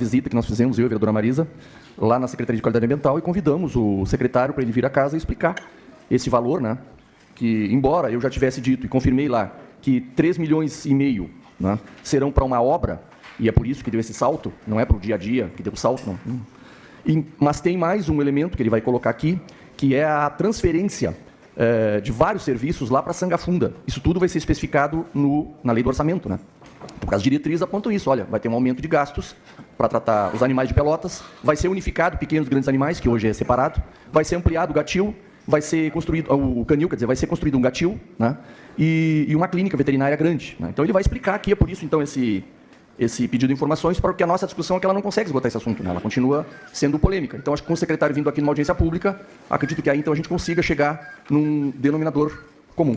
visita que nós fizemos, eu e a vereadora Marisa, lá na Secretaria de Qualidade Ambiental, e convidamos o secretário para ele vir à casa e explicar esse valor, né? Que, embora eu já tivesse dito e confirmei lá que 3,5 milhões, né, serão para uma obra, e é por isso que deu esse salto, não é para o dia a dia que deu o salto, não. Mas tem mais um elemento que ele vai colocar aqui, que é a transferência de vários serviços lá para Sangafunda. Isso tudo vai ser especificado na lei do orçamento, né? Porque as diretrizes apontam isso, olha, vai ter um aumento de gastos para tratar os animais de Pelotas, vai ser unificado pequenos e grandes animais, que hoje é separado, vai ser ampliado o gatil, vai ser construído, o canil, quer dizer, vai ser construído um gatil, né? E uma clínica veterinária grande, né? Então ele vai explicar aqui, é por isso então esse pedido de informações, porque a nossa discussão é que ela não consegue esgotar esse assunto, né? Ela continua sendo polêmica. Então, acho que com o secretário vindo aqui numa audiência pública, acredito que aí então a gente consiga chegar num denominador comum.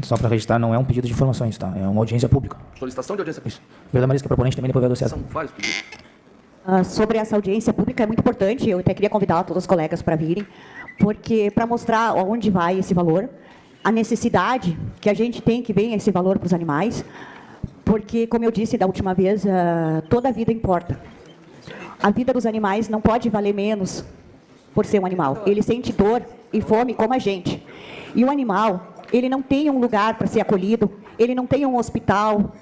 Só para registrar, não é um pedido de informações, tá? É uma audiência pública. Solicitação de audiência pública. Vereadora Marisa, que é proponente também, depois vereador César. São vários pedidos. Sobre essa audiência pública é muito importante, eu até queria convidar todos os colegas para virem, porque para mostrar aonde vai esse valor, a necessidade que a gente tem que venha esse valor para os animais, porque, como eu disse da última vez, toda a vida importa. A vida dos animais não pode valer menos por ser um animal. Ele sente dor e fome como a gente. E o animal, ele não tem um lugar para ser acolhido, ele não tem um hospital,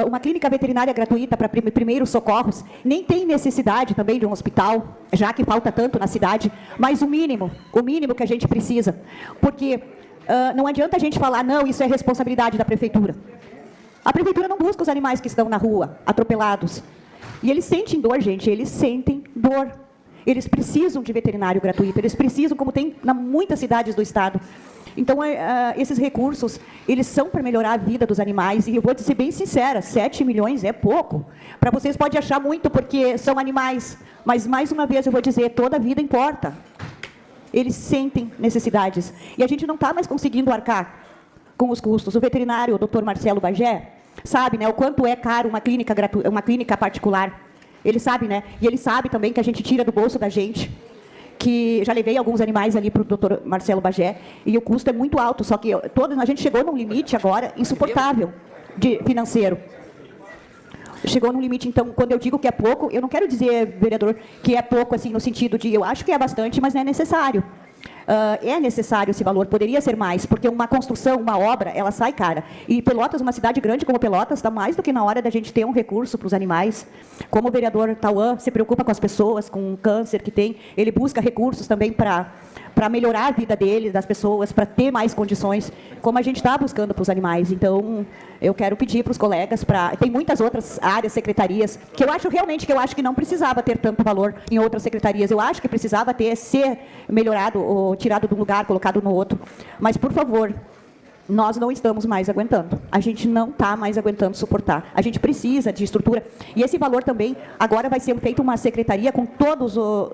uma clínica veterinária gratuita para primeiros socorros, nem tem necessidade também de um hospital, já que falta tanto na cidade, mas o mínimo que a gente precisa. Porque não adianta a gente falar, não, isso é responsabilidade da prefeitura. A prefeitura não busca os animais que estão na rua, atropelados. E eles sentem dor, gente, eles sentem dor. Eles precisam de veterinário gratuito, eles precisam, como tem em muitas cidades do estado. Então, esses recursos, eles são para melhorar a vida dos animais. E eu vou ser bem sincera, 7 milhões é pouco. Para vocês pode achar muito, porque são animais. Mas, mais uma vez, eu vou dizer, toda a vida importa. Eles sentem necessidades. E a gente não está mais conseguindo arcar com os custos. O veterinário, o Dr. Marcelo Bagé, sabe, né, o quanto é caro uma clínica particular. Ele sabe, né? E ele sabe também que a gente tira do bolso da gente, que já levei alguns animais ali para o Dr. Marcelo Bagé, e o custo é muito alto, só que a gente chegou num limite agora insuportável financeiro. Chegou num limite, então, quando eu digo que é pouco, eu não quero dizer, vereador, que é pouco, assim, no sentido de, eu acho que é bastante, mas não é necessário. É necessário esse valor, poderia ser mais, porque uma construção, uma obra, ela sai cara. E Pelotas, uma cidade grande como Pelotas, está mais do que na hora da gente ter um recurso para os animais. Como o vereador Tauan se preocupa com as pessoas, com o câncer que tem, ele busca recursos também para melhorar a vida dele, das pessoas, para ter mais condições, como a gente está buscando para os animais. Então, eu quero pedir para os colegas, tem muitas outras áreas, secretarias, que eu acho que não precisava ter tanto valor em outras secretarias. Eu acho que precisava ser melhorado, ou tirado de um lugar, colocado no outro. Mas, por favor, nós não estamos mais aguentando. A gente não está mais aguentando suportar. A gente precisa de estrutura. E esse valor também, agora vai ser feita uma secretaria com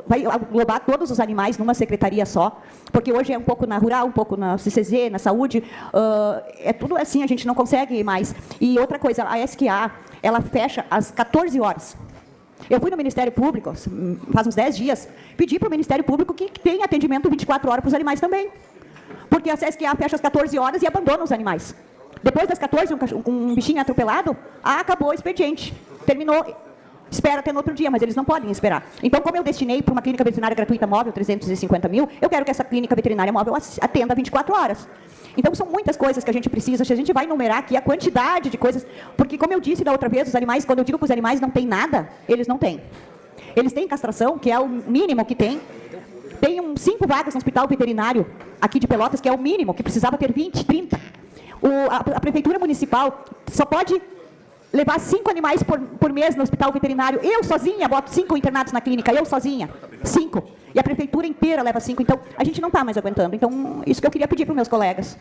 vai englobar todos os animais numa secretaria só, porque hoje é um pouco na rural, um pouco na CCZ, na saúde, é tudo assim, a gente não consegue mais. E outra coisa, a SQA, ela fecha às 14 horas. Eu fui no Ministério Público, faz uns 10 dias, pedi para o Ministério Público que tenha atendimento 24 horas para os animais também. Porque a CSQA fecha às 14 horas e abandona os animais. Depois das 14, um bichinho atropelado, acabou o expediente. Terminou. Espera até no outro dia, mas eles não podem esperar. Então, como eu destinei para uma clínica veterinária gratuita móvel 350 mil, eu quero que essa clínica veterinária móvel atenda 24 horas. Então, são muitas coisas que a gente precisa. Se a gente vai enumerar aqui a quantidade de coisas... Porque, como eu disse da outra vez, os animais, quando eu digo que os animais não têm nada, eles não têm. Eles têm castração, que é o mínimo que tem. Tem 5 vagas no hospital veterinário aqui de Pelotas, que é o mínimo, que precisava ter 20, 30. A prefeitura municipal só pode levar 5 animais por mês no hospital veterinário. Eu sozinha boto 5 internados na clínica, eu sozinha. 5. E a prefeitura inteira leva 5. Então, a gente não está mais aguentando. Então, isso que eu queria pedir para os meus colegas,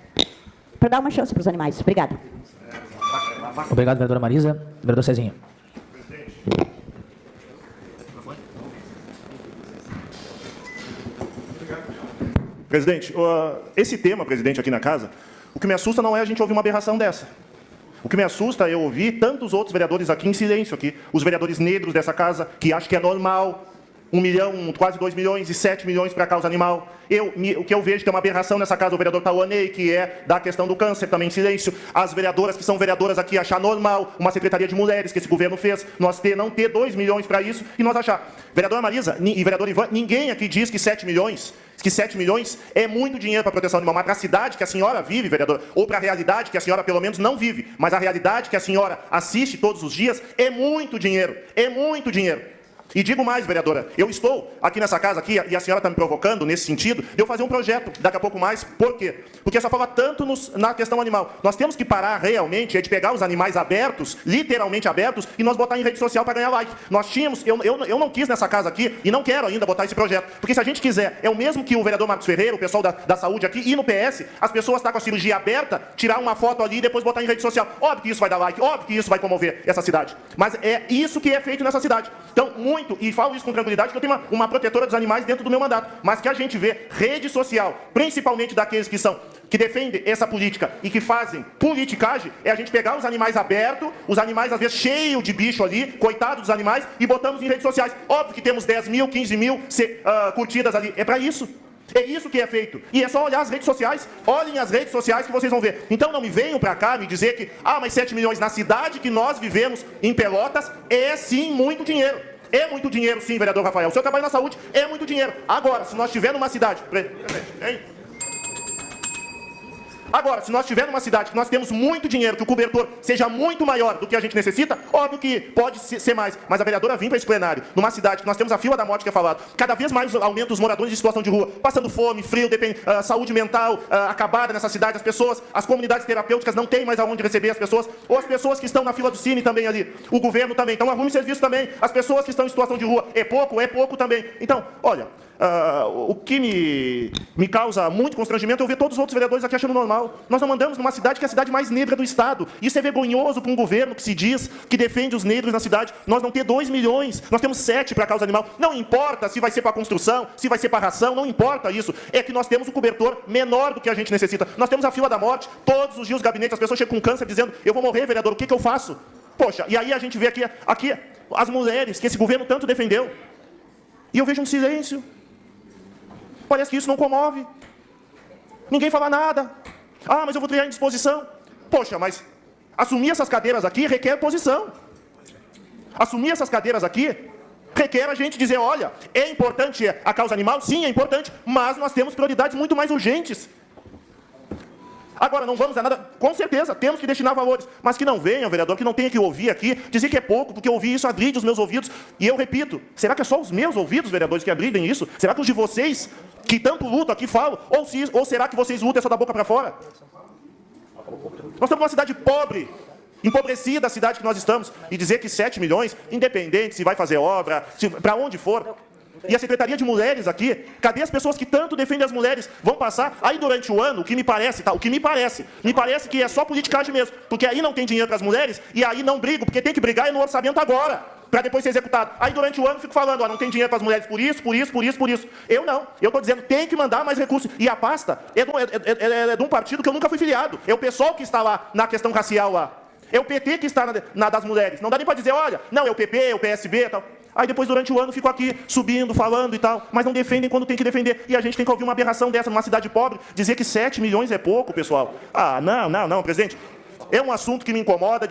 para dar uma chance para os animais. Obrigada. Obrigado, vereadora Marisa. Vereador Cezinha. Presidente, esse tema, presidente, aqui na casa, o que me assusta não é a gente ouvir uma aberração dessa. O que me assusta é eu ouvir tantos outros vereadores aqui em silêncio, aqui, os vereadores negros dessa casa, que acham que é normal 1 milhão, quase 2 milhões e 7 milhões para a causa animal. O que eu vejo que é uma aberração nessa casa, o vereador Tauanei, que é da questão do câncer, também em silêncio. As vereadoras que são vereadoras aqui achar normal uma secretaria de mulheres que esse governo fez, não ter 2 milhões para isso e nós achar. Vereadora Marisa e vereador Ivan, ninguém aqui diz que 7 milhões é muito dinheiro para a proteção animal, mas para a cidade que a senhora vive, vereador, ou para a realidade que a senhora pelo menos não vive, mas a realidade que a senhora assiste todos os dias, é muito dinheiro, é muito dinheiro. E digo mais, vereadora, eu estou aqui nessa casa aqui, e a senhora está me provocando nesse sentido, de eu fazer um projeto daqui a pouco mais. Por quê? Porque só fala tanto na questão animal. Nós temos que parar realmente de pegar os animais abertos, literalmente abertos, e nós botar em rede social para ganhar like. Nós tínhamos, eu não quis nessa casa aqui, e não quero ainda botar esse projeto, porque se a gente quiser, é o mesmo que o vereador Marcos Ferreira, o pessoal da saúde aqui, e no PS, as pessoas estão com a cirurgia aberta, tirar uma foto ali e depois botar em rede social. Óbvio que isso vai dar like, óbvio que isso vai comover essa cidade. Mas é isso que é feito nessa cidade. Então, e falo isso com tranquilidade, que eu tenho uma protetora dos animais dentro do meu mandato, mas que a gente vê rede social, principalmente daqueles que defendem essa política e que fazem politicagem, é a gente pegar os animais abertos, os animais às vezes cheios de bicho ali, coitados dos animais, e botamos em redes sociais. Óbvio que temos 10 mil, 15 mil curtidas ali, é para isso. É isso que é feito. E é só olhar as redes sociais. Olhem as redes sociais que vocês vão ver. Então não me venham para cá me dizer que, mas 7 milhões na cidade que nós vivemos, em Pelotas, é sim muito dinheiro. É muito dinheiro sim, vereador Rafael. O seu trabalho na saúde é muito dinheiro. Agora, se nós tivermos numa cidade... Agora, se nós tivermos numa cidade que nós temos muito dinheiro, que o cobertor seja muito maior do que a gente necessita, óbvio que pode ser mais. Mas a vereadora vir para esse plenário, numa cidade que nós temos a fila da morte que é falado, cada vez mais aumenta os moradores de situação de rua, passando fome, frio, saúde mental acabada nessa cidade, as comunidades terapêuticas não têm mais aonde receber as pessoas, ou as pessoas que estão na fila do Cine também ali, o governo também, então arrume serviço também, as pessoas que estão em situação de rua, é pouco também. Então, olha... o que me causa muito constrangimento é eu ver todos os outros vereadores aqui achando normal. Nós não mandamos numa cidade que é a cidade mais negra do Estado. Isso é vergonhoso para um governo que se diz que defende os negros na cidade. Nós não temos 2 milhões, nós temos 7 para a causa animal. Não importa se vai ser para a construção, se vai ser para a ração, não importa isso. É que nós temos um cobertor menor do que a gente necessita. Nós temos a fila da morte, todos os dias os gabinetes, as pessoas chegam com câncer dizendo, eu vou morrer, vereador, o que eu faço? Poxa, e aí a gente vê aqui as mulheres que esse governo tanto defendeu. E eu vejo um silêncio. Parece que isso não comove. Ninguém fala nada. Mas eu vou criar indisposição. Poxa, mas assumir essas cadeiras aqui requer posição. Assumir essas cadeiras aqui requer a gente dizer, olha, é importante a causa animal? Sim, é importante, mas nós temos prioridades muito mais urgentes. Agora, não vamos a nada, com certeza, temos que destinar valores, mas que não venham, vereador, que não tenha que ouvir aqui, dizer que é pouco, porque ouvir isso agride os meus ouvidos. E eu repito, será que é só os meus ouvidos, vereadores, que agridem isso? Será que os de vocês, que tanto lutam aqui, falam? Ou será que vocês lutam só da boca para fora? Nós estamos numa cidade pobre, empobrecida a cidade que nós estamos, e dizer que 7 milhões, independente se vai fazer obra, para onde for... E a Secretaria de Mulheres aqui, cadê as pessoas que tanto defendem as mulheres? Vão passar, aí durante o ano, o que me parece que é só politicagem mesmo, porque aí não tem dinheiro para as mulheres, e aí não brigo, porque tem que brigar no orçamento agora, para depois ser executado. Aí durante o ano fico falando, não tem dinheiro para as mulheres por isso. Eu não, eu estou dizendo, tem que mandar mais recursos. E a pasta é de um partido que eu nunca fui filiado, é o pessoal que está lá na questão racial lá. É o PT que está na das mulheres. Não dá nem para dizer, olha, não, é o PP, é o PSB e tal. Aí depois, durante o ano, fico aqui subindo, falando e tal, mas não defendem quando tem que defender. E a gente tem que ouvir uma aberração dessa numa cidade pobre, dizer que 7 milhões é pouco, pessoal. Não, presidente. É um assunto que me incomoda,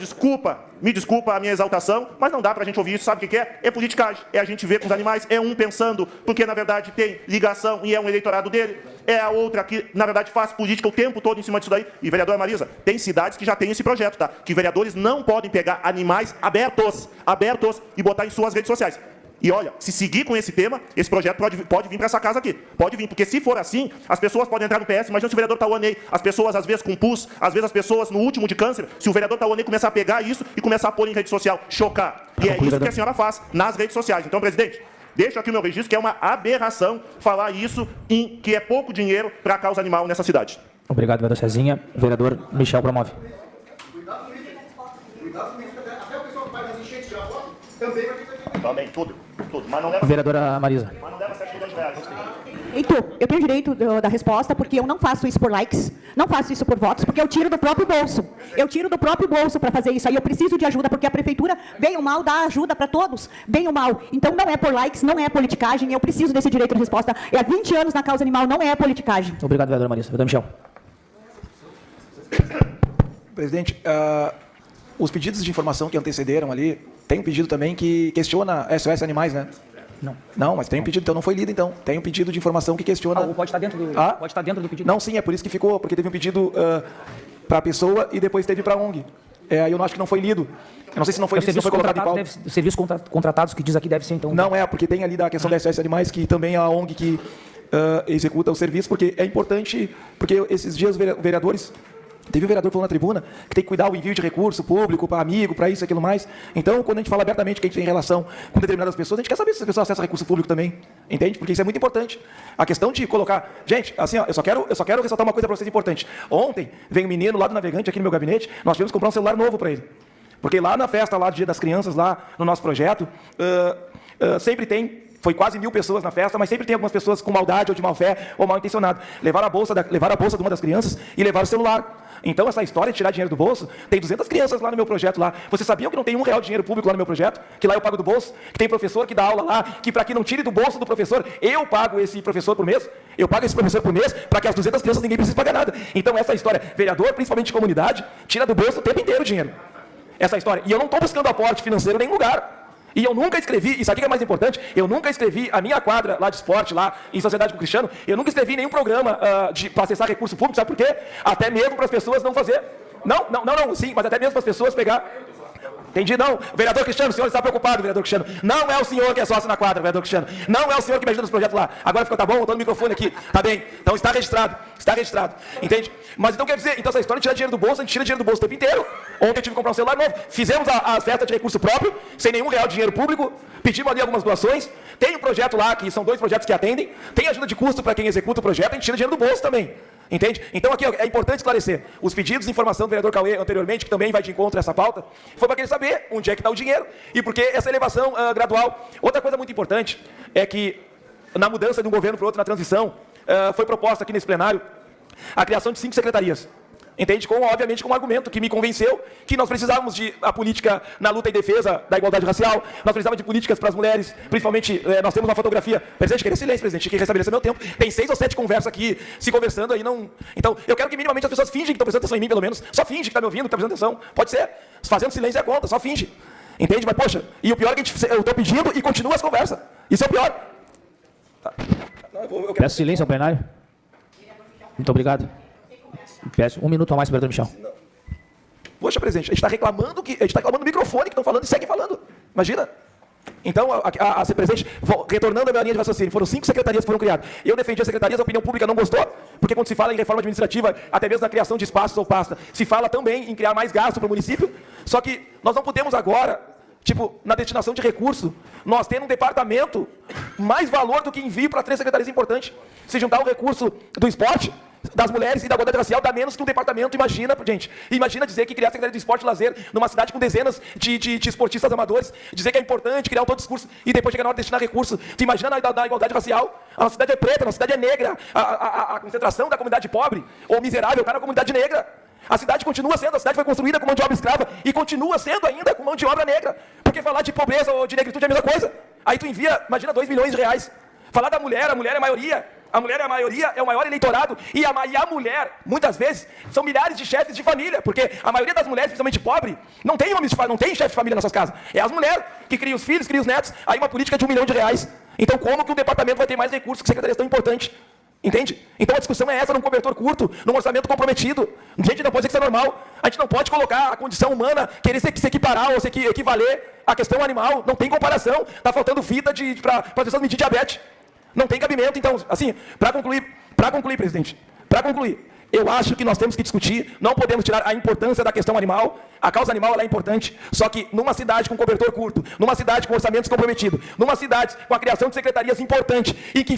me desculpa a minha exaltação, mas não dá pra gente ouvir isso, sabe o que é? É politicagem, é a gente ver com os animais, é um pensando, porque na verdade tem ligação e é um eleitorado dele, é a outra que na verdade faz política o tempo todo em cima disso daí. E vereadora Marisa, tem cidades que já tem esse projeto, tá? Que vereadores não podem pegar animais abertos e botar em suas redes sociais. E olha, se seguir com esse tema, esse projeto pode vir para essa casa aqui. Pode vir, porque se for assim, as pessoas podem entrar no PS. Imagina se o vereador Tauanei, as pessoas às vezes com pus, às vezes as pessoas no último de câncer, se o vereador Tauanei começar a pegar isso e começar a pôr em rede social, chocar. E é isso que a senhora faz nas redes sociais. Então, presidente, deixo aqui o meu registro, que é uma aberração falar isso, que é pouco dinheiro para a causa animal nessa cidade. Obrigado, vereador Cezinha. Vereador Michel promove. Cuidado com isso, até o pessoal que faz as enchentes de água também vai ter que... Também, tudo. Mas não leva... Vereadora Marisa. Mas não leva 7 milhões de Heitor, eu tenho direito da resposta porque eu não faço isso por likes, não faço isso por votos, porque eu tiro do próprio bolso. Eu tiro do próprio bolso para fazer isso. Aí eu preciso de ajuda, porque a prefeitura, bem ou mal, dá ajuda para todos, bem ou mal. Então não é por likes, não é politicagem, eu preciso desse direito de resposta. É há 20 anos na causa animal, não é politicagem. Obrigado, vereadora Marisa. Vereador Michel. Presidente, os pedidos de informação que antecederam ali, tem um pedido também que questiona SOS Animais, né? Não. Não, mas tem um pedido, então não foi lido, então. Tem um pedido de informação que questiona... Pode estar dentro do, pode estar dentro do pedido. Não, sim, é por isso que ficou, porque teve um pedido para a pessoa e depois teve para a ONG. Aí eu não acho que não foi lido. Eu não sei se não foi lido, se não foi colocado em pauta. Serviços contratados que diz aqui deve ser, então... Não, porque tem ali da questão da SOS Animais, que também é a ONG que executa o serviço, porque é importante, porque esses dias vereadores... Teve um vereador falando na tribuna que tem que cuidar o envio de recurso público para amigo, para isso e aquilo mais. Então, quando a gente fala abertamente que a gente tem relação com determinadas pessoas, a gente quer saber se as pessoas acessam recurso público também. Entende? Porque isso é muito importante. A questão de colocar... Gente, assim, ó, eu só quero ressaltar uma coisa para vocês importante. Ontem, veio um menino lá do Navegante, aqui no meu gabinete, nós tivemos que comprar um celular novo para ele. Porque lá na festa, lá do Dia das Crianças, lá no nosso projeto, sempre tem... Foi quase 1000 pessoas na festa, mas sempre tem algumas pessoas com maldade ou de má fé ou mal intencionado. Levaram a bolsa de uma das crianças e levaram o celular. Então, essa história de tirar dinheiro do bolso, tem 200 crianças lá no meu projeto lá. Vocês sabiam que não tem R$1 de dinheiro público lá no meu projeto? Que lá eu pago do bolso? Que tem professor que dá aula lá, que para que não tire do bolso do professor, eu pago esse professor por mês? Eu pago esse professor por mês para que as 200 crianças ninguém precise pagar nada. Então, essa história, vereador, principalmente de comunidade, tira do bolso o tempo inteiro o dinheiro. Essa história. E eu não estou buscando aporte financeiro em nenhum lugar. E eu nunca escrevi, isso aqui que é mais importante, eu nunca escrevi a minha quadra lá de esporte, lá em Sociedade com o Cristiano, eu nunca escrevi nenhum programa para acessar recurso público, sabe por quê? Até mesmo para as pessoas não fazer. Não, sim, mas até mesmo para as pessoas pegar. Entendi, não. Vereador Cristiano, o senhor está preocupado, vereador Cristiano. Não é o senhor que é sócio na quadra, vereador Cristiano. Não é o senhor que me ajuda nos projetos lá. Agora ficou, tá bom? Botando o microfone aqui. Tá bem. Então está registrado. Está registrado. Entende? Mas então quer dizer, então essa história de tirar dinheiro do bolso, a gente tira dinheiro do bolso o tempo inteiro. Ontem eu tive que comprar um celular novo. Fizemos a festa de recurso próprio, sem nenhum real de dinheiro público. Pedimos ali algumas doações. Tem um projeto lá, que são 2 projetos que atendem. Tem ajuda de custo para quem executa o projeto, a gente tira dinheiro do bolso também. Entende? Então aqui é importante esclarecer. Os pedidos de informação do vereador Cauê anteriormente, que também vai de encontro a essa pauta, foi para querer saber onde é que está o dinheiro e por que essa elevação gradual. Outra coisa muito importante é que na mudança de um governo para outro, na transição, foi proposta aqui nesse plenário a criação de 5 secretarias. Entende? Obviamente com um argumento que me convenceu que nós precisávamos de a política na luta em defesa da igualdade racial, nós precisávamos de políticas para as mulheres, principalmente, nós temos uma fotografia. Presidente, queria silêncio, presidente, que restabelecer meu tempo. Tem 6 ou 7 conversas aqui, se conversando aí, não... Então, eu quero que minimamente as pessoas fingem que estão prestando atenção em mim, pelo menos. Só finge que está me ouvindo, que está prestando atenção. Pode ser. Fazendo silêncio é conta, só finge. Entende? Mas, poxa, e o pior é que eu estou pedindo e continua as conversas. Isso é o pior. Tá. Peço silêncio ao plenário. Muito obrigado. Peço 1 minuto a mais, vereador Michel. Poxa, presidente, a gente está reclamando do microfone que estão falando e segue falando. Imagina. Então, a presidente, retornando a minha linha de raciocínio, foram 5 secretarias que foram criadas. Eu defendi as secretarias, a opinião pública não gostou, porque quando se fala em reforma administrativa, até mesmo na criação de espaços ou pasta, se fala também em criar mais gasto para o município, só que nós não podemos agora, na destinação de recurso, nós temos um departamento mais valor do que envio para 3 secretarias importantes. Se juntar o recurso do esporte, das mulheres e da igualdade racial, dá menos que um departamento, imagina, gente. Imagina dizer que criar a Secretaria de Esporte e Lazer numa cidade com dezenas de esportistas amadores, dizer que é importante criar um todo discurso e depois chegar na hora de destinar recurso. Tu imagina na igualdade racial? A nossa cidade é preta, a nossa cidade é negra. A concentração da comunidade pobre ou miserável está na comunidade negra. A cidade continua sendo, a cidade foi construída com mão de obra escrava e continua sendo ainda com mão de obra negra. Porque falar de pobreza ou de negritude é a mesma coisa. Aí tu envia, imagina, 2 milhões de reais. Falar da mulher, a mulher é a maioria. A mulher é a maioria, é o maior eleitorado. E a mulher, muitas vezes, são milhares de chefes de família. Porque a maioria das mulheres, principalmente pobre, não tem chefe de família nas suas casas. É as mulheres que criam os filhos, criam os netos. Aí uma política de R$1 milhão. Então como que um departamento vai ter mais recursos que secretarias tão importantes? Entende? Então a discussão é essa, num cobertor curto, num orçamento comprometido. Gente, não pode dizer que isso é normal. A gente não pode colocar a condição humana, querer se equiparar ou se equivaler à questão animal. Não tem comparação. Está faltando fita para as pessoas medir diabetes. Não tem cabimento. Então, assim, para concluir, presidente, eu acho que nós temos que discutir, não podemos tirar a importância da questão animal. A causa animal ela é importante, só que numa cidade com cobertor curto, numa cidade com orçamentos comprometidos, numa cidade com a criação de secretarias importante e que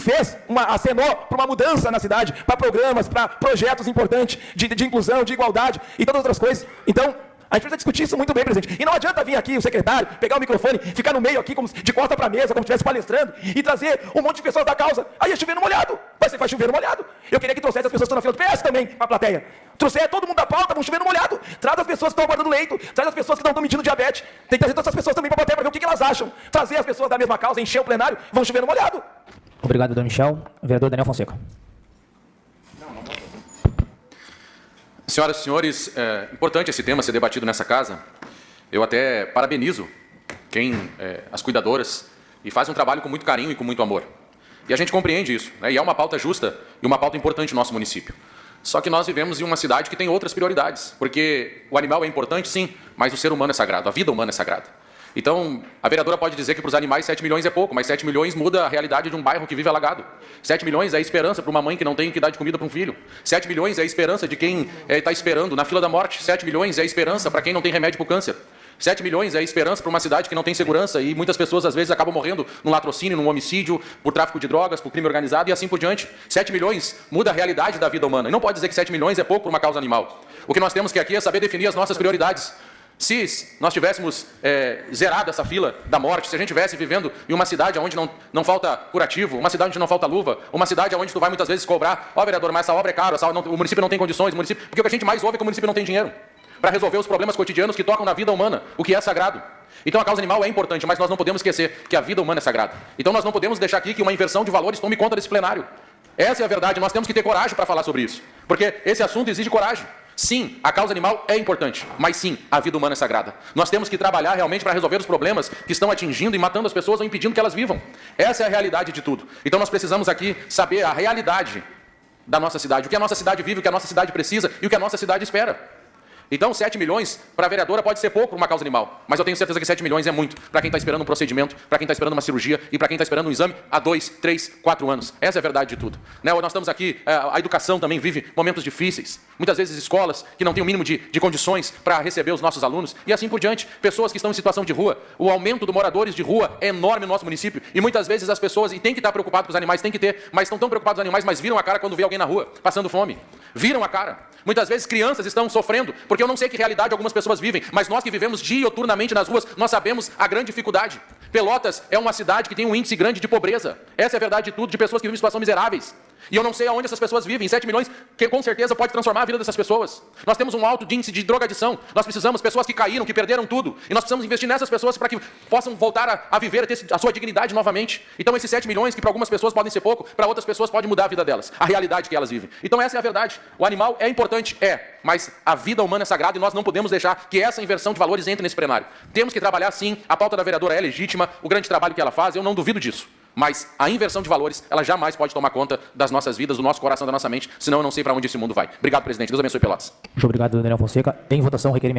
acenou para uma mudança na cidade, para programas, para projetos importantes de inclusão, de igualdade e todas outras coisas. Então, A gente precisa discutir isso muito bem, presidente. E não adianta vir aqui o secretário, pegar o microfone, ficar no meio aqui, como de costa para a mesa, como se estivesse palestrando, e trazer um monte de pessoas da causa. Aí é chover no molhado. Vai chover no molhado. Eu queria que trouxesse as pessoas que estão na fila do PS também, para a plateia. Trouxer todo mundo da pauta, vão chover no molhado. Traz as pessoas que estão aguardando leito, traz as pessoas que estão medindo diabetes. Tem que trazer todas essas pessoas também para a plateia, para ver o que elas acham. Trazer as pessoas da mesma causa, encher o plenário, vão chover no molhado. Obrigado, vereador Michel. Vereador Daniel Fonseca. Senhoras e senhores, é importante esse tema ser debatido nessa casa. Eu até parabenizo as cuidadoras, e faz um trabalho com muito carinho e com muito amor. E a gente compreende isso, né? E é uma pauta justa e uma pauta importante no nosso município. Só que nós vivemos em uma cidade que tem outras prioridades, porque o animal é importante, sim, mas o ser humano é sagrado, a vida humana é sagrada. Então, a vereadora pode dizer que para os animais 7 milhões é pouco, mas 7 milhões muda a realidade de um bairro que vive alagado. 7 milhões é a esperança para uma mãe que não tem que dar de comida para um filho. 7 milhões é a esperança de quem está esperando na fila da morte. 7 milhões é a esperança para quem não tem remédio para o câncer. 7 milhões é a esperança para uma cidade que não tem segurança e muitas pessoas, às vezes, acabam morrendo num latrocínio, num homicídio, por tráfico de drogas, por crime organizado e assim por diante. 7 milhões muda a realidade da vida humana. E não pode dizer que 7 milhões é pouco para uma causa animal. O que nós temos que aqui é saber definir as nossas prioridades. Se nós tivéssemos zerado essa fila da morte, se a gente estivesse vivendo em uma cidade onde não falta curativo, uma cidade onde não falta luva, uma cidade onde tu vai muitas vezes cobrar, vereador, mas essa obra é cara, o município não tem condições, porque o que a gente mais ouve é que o município não tem dinheiro para resolver os problemas cotidianos que tocam na vida humana, o que é sagrado. Então a causa animal é importante, mas nós não podemos esquecer que a vida humana é sagrada. Então nós não podemos deixar aqui que uma inversão de valores tome conta desse plenário. Essa é a verdade, nós temos que ter coragem para falar sobre isso, porque esse assunto exige coragem. Sim, a causa animal é importante, mas sim, a vida humana é sagrada. Nós temos que trabalhar realmente para resolver os problemas que estão atingindo e matando as pessoas ou impedindo que elas vivam. Essa é a realidade de tudo. Então nós precisamos aqui saber a realidade da nossa cidade, o que a nossa cidade vive, o que a nossa cidade precisa e o que a nossa cidade espera. Então 7 milhões para a vereadora pode ser pouco para uma causa animal, mas eu tenho certeza que 7 milhões é muito para quem está esperando um procedimento, para quem está esperando uma cirurgia e para quem está esperando um exame há 2, 3, 4 anos. Essa é a verdade de tudo. Né? Nós estamos aqui, a educação também vive momentos difíceis, muitas vezes escolas que não têm o mínimo de condições para receber os nossos alunos e assim por diante, pessoas que estão em situação de rua. O aumento de moradores de rua é enorme no nosso município e muitas vezes as pessoas, e tem que estar preocupado com os animais, tem que ter, mas estão tão preocupados com os animais, mas viram a cara quando vê alguém na rua, passando fome. Viram a cara. Muitas vezes crianças estão sofrendo, porque eu não sei que realidade algumas pessoas vivem, mas nós que vivemos dioturnamente nas ruas, nós sabemos a grande dificuldade. Pelotas é uma cidade que tem um índice grande de pobreza. Essa é a verdade de tudo, de pessoas que vivem em situações miseráveis. E eu não sei aonde essas pessoas vivem. 7 milhões, que com certeza pode transformar a vida dessas pessoas. Nós temos um alto índice de drogadição. Nós precisamos, pessoas que caíram, que perderam tudo. E nós precisamos investir nessas pessoas para que possam voltar a viver, a ter a sua dignidade novamente. Então esses 7 milhões, que para algumas pessoas podem ser pouco, para outras pessoas pode mudar a vida delas. A realidade que elas vivem. Então essa é a verdade. O animal é importante, mas a vida humana é sagrada e nós não podemos deixar que essa inversão de valores entre nesse plenário. Temos que trabalhar sim, a pauta da vereadora é legítima, o grande trabalho que ela faz, eu não duvido disso. Mas a inversão de valores, ela jamais pode tomar conta das nossas vidas, do nosso coração, da nossa mente, senão eu não sei para onde esse mundo vai. Obrigado, presidente. Deus abençoe Pelotas. Muito obrigado, Daniel Fonseca. Em votação, requerimento.